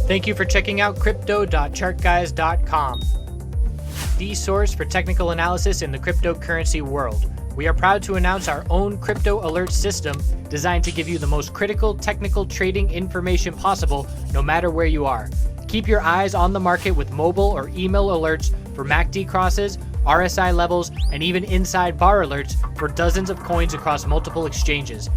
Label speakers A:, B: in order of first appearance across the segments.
A: Thank you for checking out crypto.chartguys.com, the source for technical analysis in the cryptocurrency world. We are proud to announce our own crypto alert system designed to give you the most critical technical trading information possible no matter where you are. Keep your eyes on the market with mobile or email alerts for MACD crosses, RSI levels, and even inside bar alerts for dozens of coins across multiple exchanges.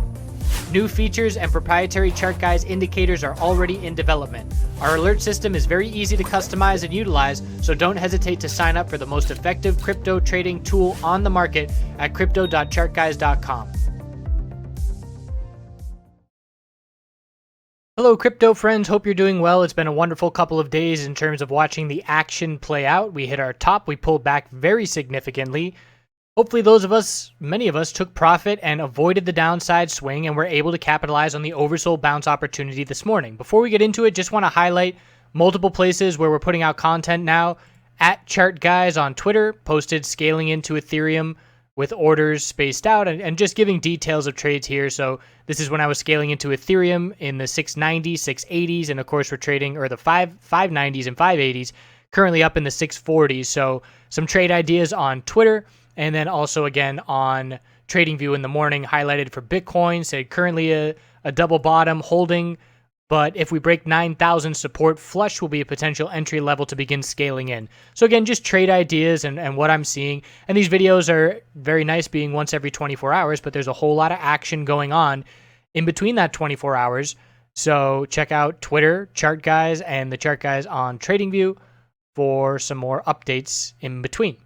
A: New features and proprietary ChartGuys indicators are already in development. Our alert system is very easy to customize and utilize, so don't hesitate to sign up for the most effective crypto trading tool on the market at crypto.chartguys.com. Hello crypto friends, hope you're doing well. It's been a wonderful couple of days in terms of watching the action play out. We hit our top, we pulled back very significantly. Hopefully many of us took profit and avoided the downside swing and were able to capitalize on the oversold bounce opportunity this morning. Before we get into it, just want to highlight multiple places where we're putting out content now. At ChartGuys on Twitter, posted scaling into Ethereum with orders spaced out and just giving details of trades here. So this is when I was scaling into Ethereum in the 690s, 680s, and of course we're trading, or the 590s and 580s, currently up in the 640s. So some trade ideas on Twitter. And then also again on TradingView in the morning, highlighted for Bitcoin, said currently a double bottom holding, but if we break 9,000 support, flush will be a potential entry level to begin scaling in. So again, just trade ideas and what I'm seeing. And these videos are very nice being once every 24 hours, but there's a whole lot of action going on in between that 24 hours. So check out Twitter, ChartGuys, and the ChartGuys on TradingView for some more updates in between.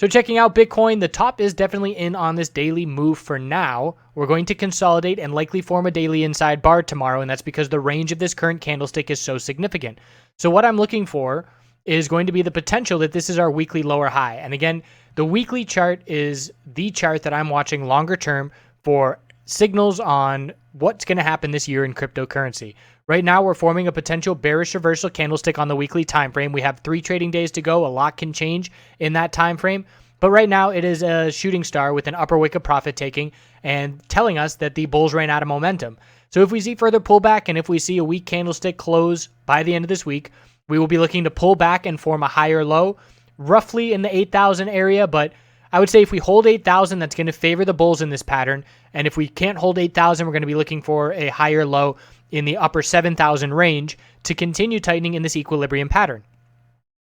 A: So checking out Bitcoin, the top is definitely in on this daily move for now. We're going to consolidate and likely form a daily inside bar tomorrow, and that's because the range of this current candlestick is so significant. So what I'm looking for is going to be the potential that this is our weekly lower high. And again, the weekly chart is the chart that I'm watching longer term for signals on what's going to happen this year in cryptocurrency. Right now, we're forming a potential bearish reversal candlestick on the weekly time frame. We have 3 trading days to go. A lot can change in that time frame. But right now, it is a shooting star with an upper wick of profit taking and telling us that the bulls ran out of momentum. So if we see further pullback and if we see a weak candlestick close by the end of this week, we will be looking to pull back and form a higher low, roughly in the 8,000 area. But I would say if we hold 8,000, that's going to favor the bulls in this pattern. And if we can't hold 8,000, we're going to be looking for a higher low in the upper 7,000 range to continue tightening in this equilibrium pattern.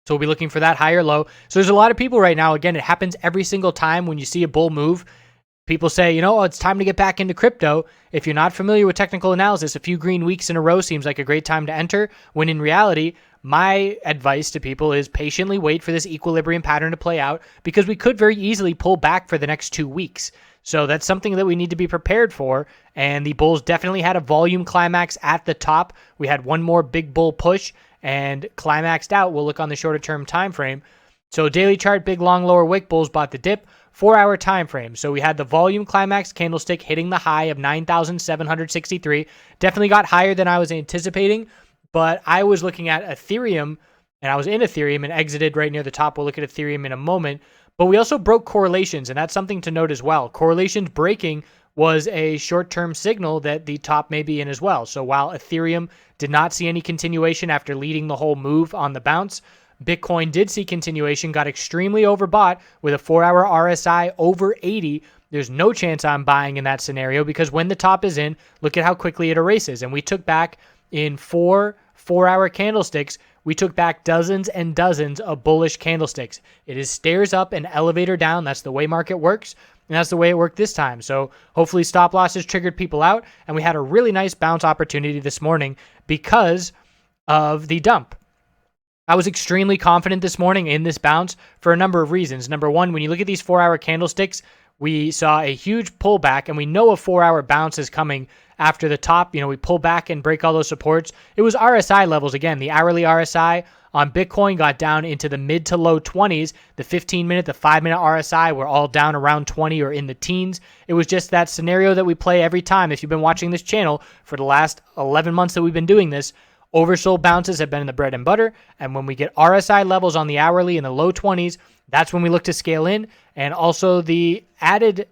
A: So we'll be looking for that higher low. So there's a lot of people right now, again, it happens every single time when you see a bull move. People say, it's time to get back into crypto. If you're not familiar with technical analysis, a few green weeks in a row seems like a great time to enter, when in reality, my advice to people is patiently wait for this equilibrium pattern to play out, because we could very easily pull back for the next 2 weeks. So that's something that we need to be prepared for. And the bulls definitely had a volume climax at the top. We had one more big bull push and climaxed out. We'll look on the shorter term time frame. So daily chart, big long lower wick, bulls bought the dip. 4-hour time frame. So we had the volume climax candlestick hitting the high of 9,763. Definitely got higher than I was anticipating, but I was looking at Ethereum, and I was in Ethereum and exited right near the top. We'll look at Ethereum in a moment. But we also broke correlations, and that's something to note as well. Correlations breaking was a short-term signal that the top may be in as well. So while Ethereum did not see any continuation after leading the whole move on the bounce, Bitcoin did see continuation, got extremely overbought with a 4-hour RSI over 80. There's no chance I'm buying in that scenario, because when the top is in, look at how quickly it erases. And we took back in 4-hour candlesticks, we took back dozens and dozens of bullish candlesticks. It is stairs up and elevator down. That's the way market works. And that's the way it worked this time. So hopefully stop losses triggered people out. And we had a really nice bounce opportunity this morning because of the dump. I was extremely confident this morning in this bounce for a number of reasons. Number one, when you look at these 4-hour candlesticks, we saw a huge pullback, and we know a 4-hour bounce is coming after the top. We pull back and break all those supports. It was RSI levels again. The hourly RSI on Bitcoin got down into the mid to low 20s. The 15-minute, the 5-minute RSI were all down around 20 or in the teens. It was just that scenario that we play every time. If you've been watching this channel for the last 11 months that we've been doing this, oversold bounces have been in the bread and butter. And when we get RSI levels on the hourly in the low 20s, that's when we look to scale in. And also the added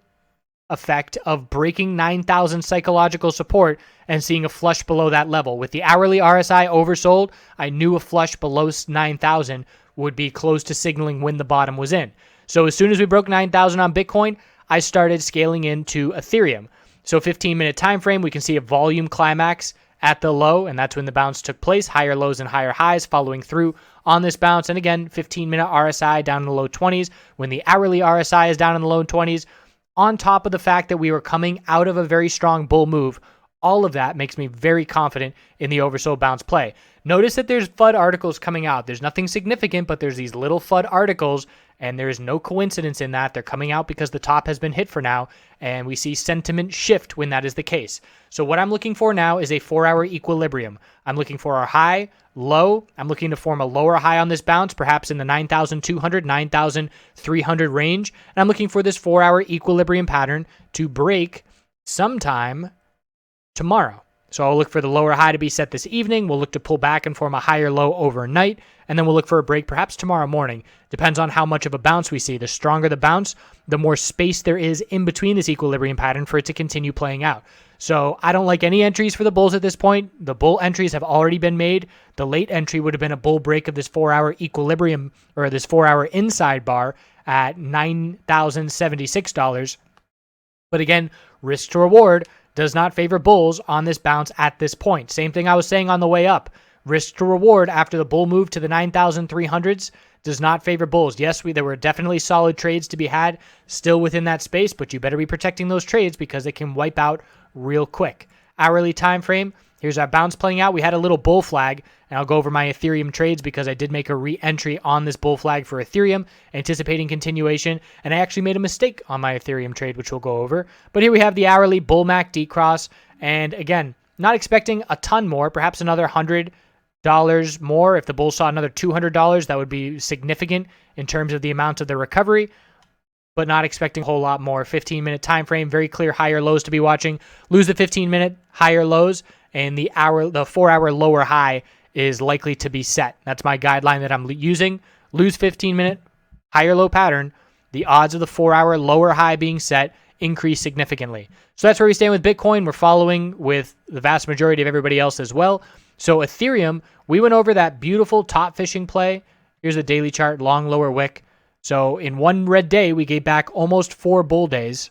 A: effect of breaking 9,000 psychological support and seeing a flush below that level. With the hourly RSI oversold, I knew a flush below 9,000 would be close to signaling when the bottom was in. So as soon as we broke 9,000 on Bitcoin, I started scaling into Ethereum. So 15-minute time frame, we can see a volume climax at the low, and that's when the bounce took place. Higher lows and higher highs following through on this bounce. And again, 15-minute RSI down in the low 20s, when the hourly RSI is down in the low 20s, on top of the fact that we were coming out of a very strong bull move. All of that makes me very confident in the oversold bounce play. Notice that there's FUD articles coming out. There's nothing significant, but there's these little FUD articles, and there is no coincidence in that. They're coming out because the top has been hit for now, and we see sentiment shift when that is the case. So what I'm looking for now is a 4-hour equilibrium. I'm looking for our high, low. I'm looking to form a lower high on this bounce, perhaps in the 9,200, 9,300 range. And I'm looking for this 4-hour equilibrium pattern to break sometime tomorrow. So I'll look for the lower high to be set this evening. We'll look to pull back and form a higher low overnight. And then we'll look for a break perhaps tomorrow morning. Depends on how much of a bounce we see. The stronger the bounce, the more space there is in between this equilibrium pattern for it to continue playing out. So I don't like any entries for the bulls at this point. The bull entries have already been made. The late entry would have been a bull break of this 4-hour equilibrium, or this 4-hour inside bar at $9,076. But again, risk to reward does not favor bulls on this bounce at this point. Same thing I was saying on the way up. Risk to reward after the bull move to the 9,300s does not favor bulls. Yes, there were definitely solid trades to be had still within that space, but you better be protecting those trades because they can wipe out real quick. Hourly time frame, here's our bounce playing out. We had a little bull flag, and I'll go over my Ethereum trades because I did make a re-entry on this bull flag for Ethereum, anticipating continuation, and I actually made a mistake on my Ethereum trade, which we'll go over. But here we have the hourly bull MACD cross, and again, not expecting a ton more, perhaps another $100 more. If the bull saw another $200, that would be significant in terms of the amount of the recovery, but not expecting a whole lot more. 15-minute time frame, very clear higher lows to be watching. Lose the 15-minute higher lows, and the 4-hour lower high is likely to be set. That's my guideline that I'm using. Lose 15-minute higher low pattern. The odds of the 4-hour lower high being set increase significantly. So that's where we stand with Bitcoin. We're following with the vast majority of everybody else as well. So Ethereum, we went over that beautiful top fishing play. Here's a daily chart, long lower wick. So in one red day, we gave back almost 4 bull days,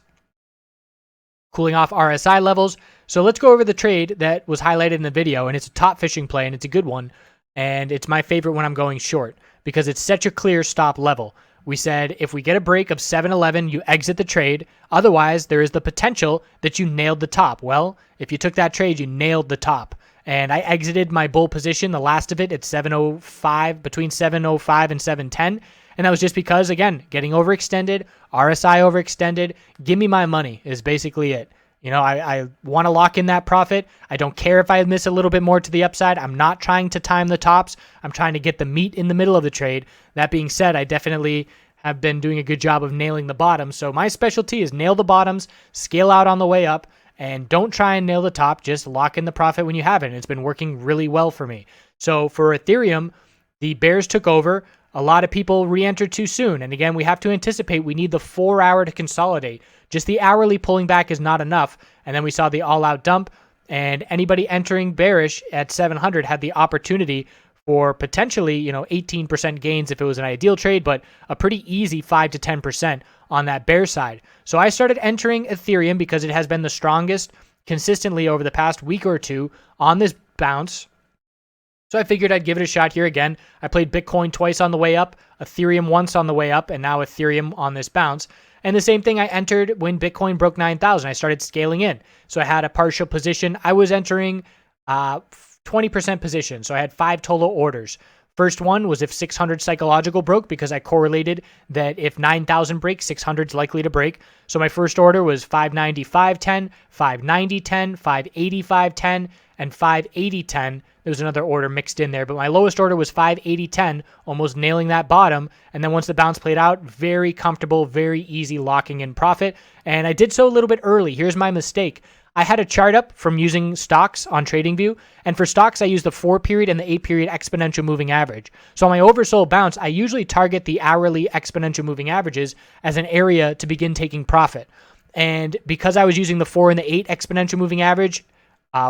A: cooling off RSI levels. So let's go over the trade that was highlighted in the video, and it's a top fishing play, and it's a good one. And it's my favorite when I'm going short because it's such a clear stop level. We said if we get a break of 711, you exit the trade. Otherwise, there is the potential that you nailed the top. Well, if you took that trade, you nailed the top. And I exited my bull position, the last of it, at 705, between 705 and 710. And that was just because, again, getting overextended, RSI overextended, give me my money is basically it. You know, I want to lock in that profit. I don't care if I miss a little bit more to the upside. I'm not trying to time the tops. I'm trying to get the meat in the middle of the trade. That being said, I definitely have been doing a good job of nailing the bottoms. So my specialty is nail the bottoms, scale out on the way up, and don't try and nail the top. Just lock in the profit when you have it. And it's been working really well for me. So for Ethereum, the bears took over. A lot of people re-entered too soon. And again, we have to anticipate we need the 4-hour to consolidate. Just the hourly pulling back is not enough. And then we saw the all-out dump. And anybody entering bearish at 700 had the opportunity for potentially, 18% gains if it was an ideal trade, but a pretty easy 5 to 10% on that bear side. So I started entering Ethereum because it has been the strongest consistently over the past week or two on this bounce. So I figured I'd give it a shot here again. I played Bitcoin twice on the way up, Ethereum once on the way up, and now Ethereum on this bounce. And the same thing I entered when Bitcoin broke 9,000. I started scaling in. So I had a partial position. I was entering 20% position. So I had 5 total orders. First one was if 600 psychological broke because I correlated that if 9,000 breaks, 600 is likely to break. So my first order was 595.10, 590.10, 585.10, and 580.10. There was another order mixed in there, but my lowest order was 580.10, almost nailing that bottom. And then once the bounce played out, very comfortable, very easy locking in profit. And I did so a little bit early. Here's my mistake. I had a chart up from using stocks on TradingView, and for stocks, I use the 4-period and the 8-period exponential moving average. So on my oversold bounce, I usually target the hourly exponential moving averages as an area to begin taking profit. And because I was using the 4 and the 8 exponential moving average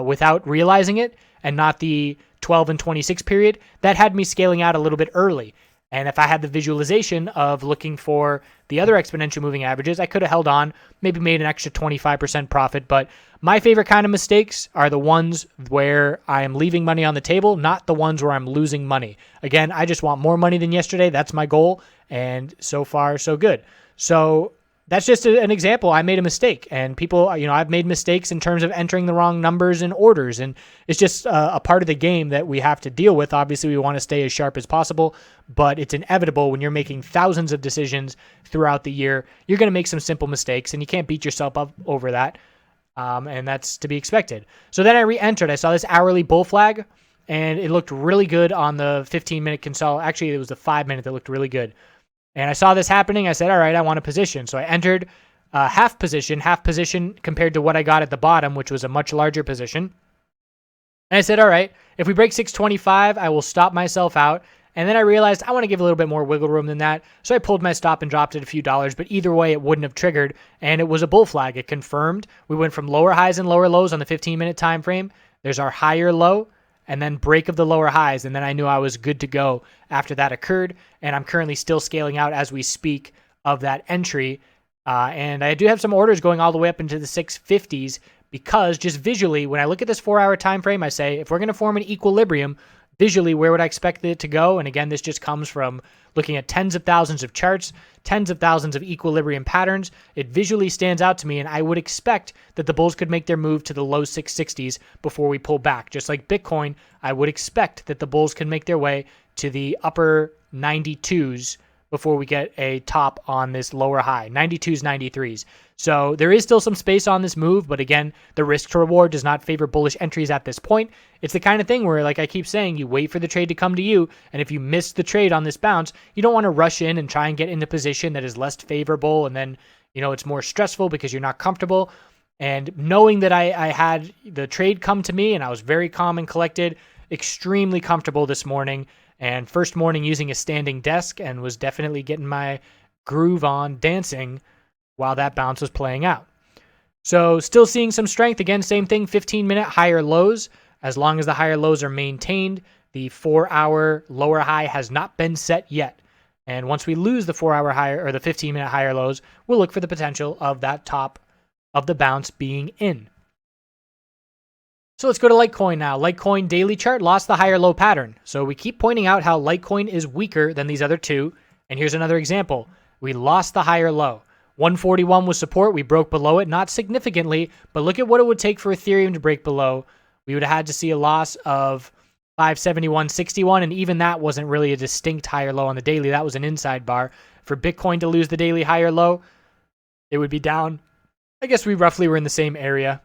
A: without realizing it, and not the 12 and 26 period, that had me scaling out a little bit early. And if I had the visualization of looking for the other exponential moving averages, I could have held on, maybe made an extra 25% profit. But my favorite kind of mistakes are the ones where I am leaving money on the table, not the ones where I'm losing money. Again, I just want more money than yesterday. That's my goal. And so far, so good. So that's just an example. I made a mistake, and people, I've made mistakes in terms of entering the wrong numbers and orders, and it's just a part of the game that we have to deal with. Obviously, we want to stay as sharp as possible, but it's inevitable when you're making thousands of decisions throughout the year. You're going to make some simple mistakes, and you can't beat yourself up over that, and that's to be expected. So then I re-entered. I saw this hourly bull flag, and it looked really good on the 15-minute console. Actually, it was the 5-minute that looked really good. And I saw this happening. I said, all right, I want a position. So I entered half position compared to what I got at the bottom, which was a much larger position. And I said, all right, if we break 625, I will stop myself out. And then I realized I want to give a little bit more wiggle room than that. So I pulled my stop and dropped it a few dollars. But either way, it wouldn't have triggered. And it was a bull flag. It confirmed. We went from lower highs and lower lows on the 15-minute time frame. There's our higher low, and then break of the lower highs, and then I knew I was good to go after that occurred, and I'm currently still scaling out as we speak of that entry, and I do have some orders going all the way up into the 650s, because just visually, when I look at this 4-hour time frame, I say, if we're going to form an equilibrium, visually, where would I expect it to go? And again, this just comes from looking at tens of thousands of charts, tens of thousands of equilibrium patterns. It visually stands out to me, and I would expect that the bulls could make their move to the low 660s before we pull back. Just like Bitcoin, I would expect that the bulls can make their way to the upper 92s before we get a top on this lower high, 92s, 93s. So there is still some space on this move, but again, the risk to reward does not favor bullish entries at this point. It's the kind of thing where, like I keep saying, you wait for the trade to come to you, and if you miss the trade on this bounce, you don't want to rush in and try and get into position that is less favorable, and then, it's more stressful because you're not comfortable. And knowing that I had the trade come to me, and I was very calm and collected, extremely comfortable this morning, and first morning using a standing desk, and was definitely getting my groove on dancing while that bounce was playing out. So still seeing some strength. Again, same thing, 15-minute higher lows. As long as the higher lows are maintained, the 4-hour lower high has not been set yet. And once we lose the 4-hour higher or the 15-minute higher lows, we'll look for the potential of that top of the bounce being in. So let's go to Litecoin now. Litecoin daily chart lost the higher low pattern. So we keep pointing out how Litecoin is weaker than these other two. And here's another example. We lost the higher low. 141 was support. We broke below it, not significantly, but look at what it would take for Ethereum to break below. We would have had to see a loss of 571.61, and even that wasn't really a distinct higher low on the daily. That was an inside bar. For Bitcoin to lose the daily higher low, it would be down. I guess we roughly were in the same area.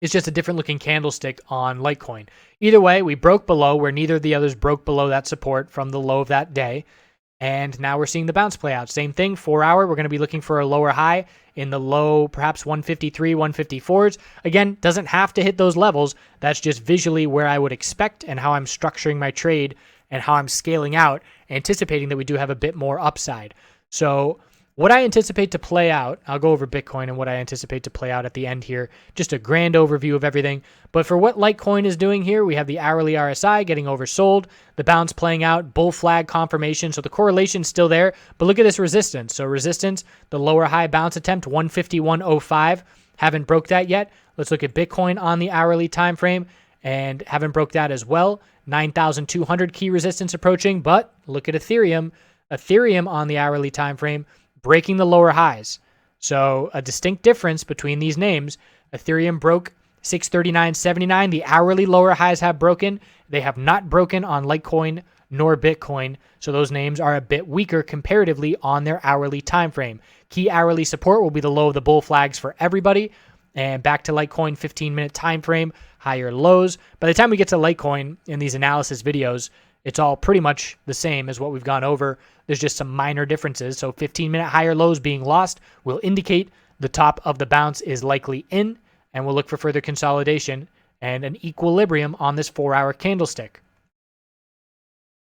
A: It's just a different looking candlestick on Litecoin. Either way, we broke below where neither of the others broke below that support from the low of that day. And now we're seeing the bounce play out. Same thing, 4-hour, we're going to be looking for a lower high in the low, perhaps 153, 154s. Again, doesn't have to hit those levels. That's just visually where I would expect and how I'm structuring my trade and how I'm scaling out, anticipating that we do have a bit more upside. So what I anticipate to play out, I'll go over Bitcoin and what I anticipate to play out at the end here, just a grand overview of everything. But for what Litecoin is doing here, we have the hourly RSI getting oversold, the bounce playing out, bull flag confirmation. So the correlation's still there, but look at this resistance. So resistance, the lower high bounce attempt, 151.05, haven't broke that yet. Let's look at Bitcoin on the hourly time frame and haven't broke that as well. 9,200 key resistance approaching, but look at Ethereum. Ethereum on the hourly time frame, breaking the lower highs. So a distinct difference between these names. Ethereum broke 639.79. The hourly lower highs have broken. They have not broken on Litecoin nor Bitcoin. So those names are a bit weaker comparatively on their hourly time frame. Key hourly support will be the low of the bull flags for everybody. And back to Litecoin 15-minute time frame, higher lows. By the time we get to Litecoin in these analysis videos, it's all pretty much the same as what we've gone over. There's just some minor differences. So 15-minute higher lows being lost will indicate the top of the bounce is likely in, and we'll look for further consolidation and an equilibrium on this 4-hour candlestick.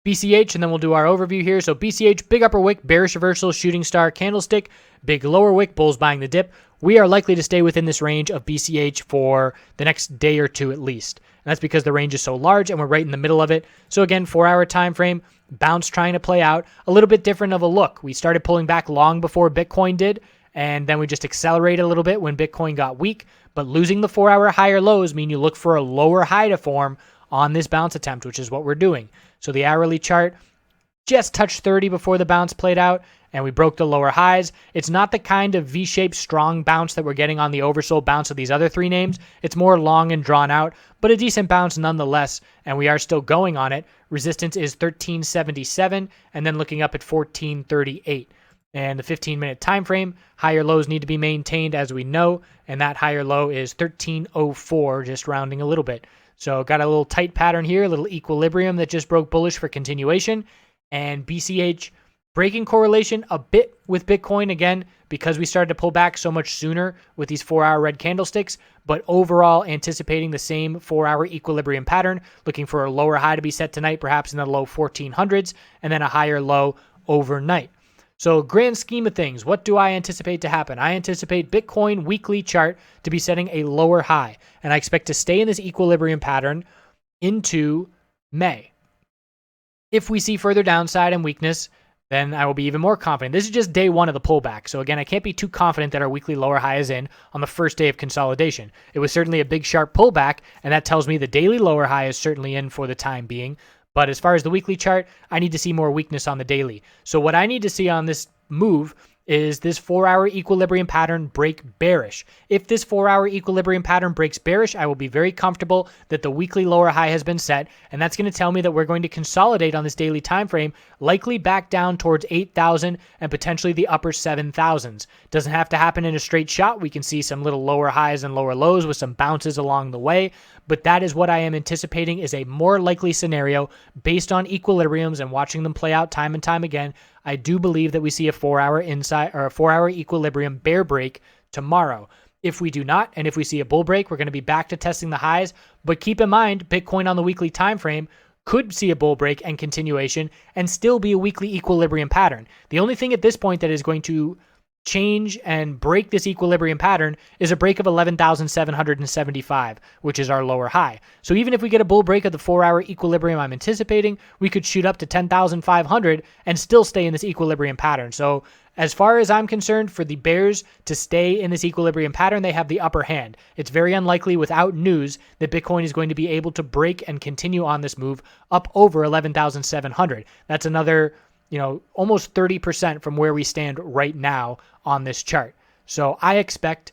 A: BCH, and then we'll do our overview here. So BCH, big upper wick, bearish reversal, shooting star, candlestick, big lower wick, bulls buying the dip. We are likely to stay within this range of BCH for the next day or two at least. And that's because the range is so large and we're right in the middle of it. So again, 4-hour time frame, bounce trying to play out. A little bit different of a look. We started pulling back long before Bitcoin did, and then we just accelerated a little bit when Bitcoin got weak. But losing the 4-hour higher lows mean you look for a lower high to form on this bounce attempt, which is what we're doing. So the hourly chart just touched 30 before the bounce played out, and we broke the lower highs. It's not the kind of V-shaped strong bounce that we're getting on the oversold bounce of these other three names. It's more long and drawn out, but a decent bounce nonetheless, and we are still going on it. Resistance is 1377, and then looking up at 1438. And the 15-minute time frame, higher lows need to be maintained, as we know, and that higher low is 1304, just rounding a little bit. So got a little tight pattern here, a little equilibrium that just broke bullish for continuation, and BCH breaking correlation a bit with Bitcoin again because we started to pull back so much sooner with these 4-hour red candlesticks, but overall anticipating the same 4-hour equilibrium pattern, looking for a lower high to be set tonight, perhaps in the low 1400s, and then a higher low overnight. So grand scheme of things, what do I anticipate to happen? I anticipate Bitcoin weekly chart to be setting a lower high, and I expect to stay in this equilibrium pattern into May. If we see further downside and weakness, then I will be even more confident. This is just day one of the pullback. So again, I can't be too confident that our weekly lower high is in on the first day of consolidation. It was certainly a big sharp pullback, and that tells me the daily lower high is certainly in for the time being. But as far as the weekly chart, I need to see more weakness on the daily. So what I need to see on this move is this 4-hour equilibrium pattern break bearish. If this 4-hour equilibrium pattern breaks bearish, I will be very comfortable that the weekly lower high has been set, and that's going to tell me that we're going to consolidate on this daily time frame, likely back down towards 8,000 and potentially the upper 7,000s. Doesn't have to happen in a straight shot. We can see some little lower highs and lower lows with some bounces along the way, but that is what I am anticipating is a more likely scenario based on equilibriums and watching them play out time and time again. I do believe that we see a 4-hour inside or a 4-hour equilibrium bear break tomorrow. If we do not, and if we see a bull break, we're going to be back to testing the highs. But keep in mind, Bitcoin on the weekly time frame could see a bull break and continuation and still be a weekly equilibrium pattern. The only thing at this point that is going to change and break this equilibrium pattern is a break of 11,775, which is our lower high. So even if we get a bull break of the 4-hour equilibrium I'm anticipating, we could shoot up to 10,500 and still stay in this equilibrium pattern. So as far as I'm concerned, for the bears to stay in this equilibrium pattern, they have the upper hand. It's very unlikely without news that Bitcoin is going to be able to break and continue on this move up over 11,700. That's another almost 30% from where we stand right now on this chart. So I expect,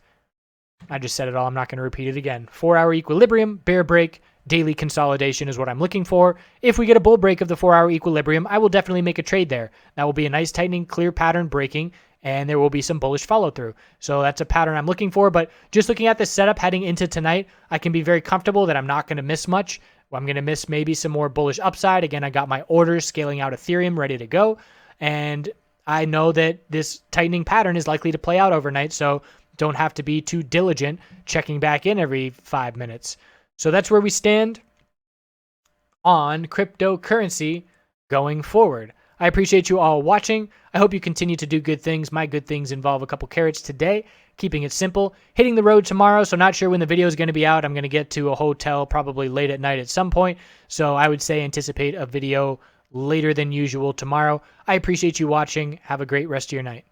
A: I just said it all, I'm not going to repeat it again. 4-hour equilibrium, bear break, daily consolidation is what I'm looking for. If we get a bull break of the 4-hour equilibrium, I will definitely make a trade there. That will be a nice tightening, clear pattern breaking, and there will be some bullish follow through. So that's a pattern I'm looking for, but just looking at this setup heading into tonight, I can be very comfortable that I'm not going to miss much. I'm going to miss maybe some more bullish upside. Again, I got my orders scaling out Ethereum ready to go. And I know that this tightening pattern is likely to play out overnight. So don't have to be too diligent checking back in every 5 minutes. So that's where we stand on cryptocurrency going forward. I appreciate you all watching. I hope you continue to do good things. My good things involve a couple carrots today, keeping it simple, hitting the road tomorrow. So not sure when the video is going to be out. I'm going to get to a hotel probably late at night at some point. So I would say anticipate a video later than usual tomorrow. I appreciate you watching. Have a great rest of your night.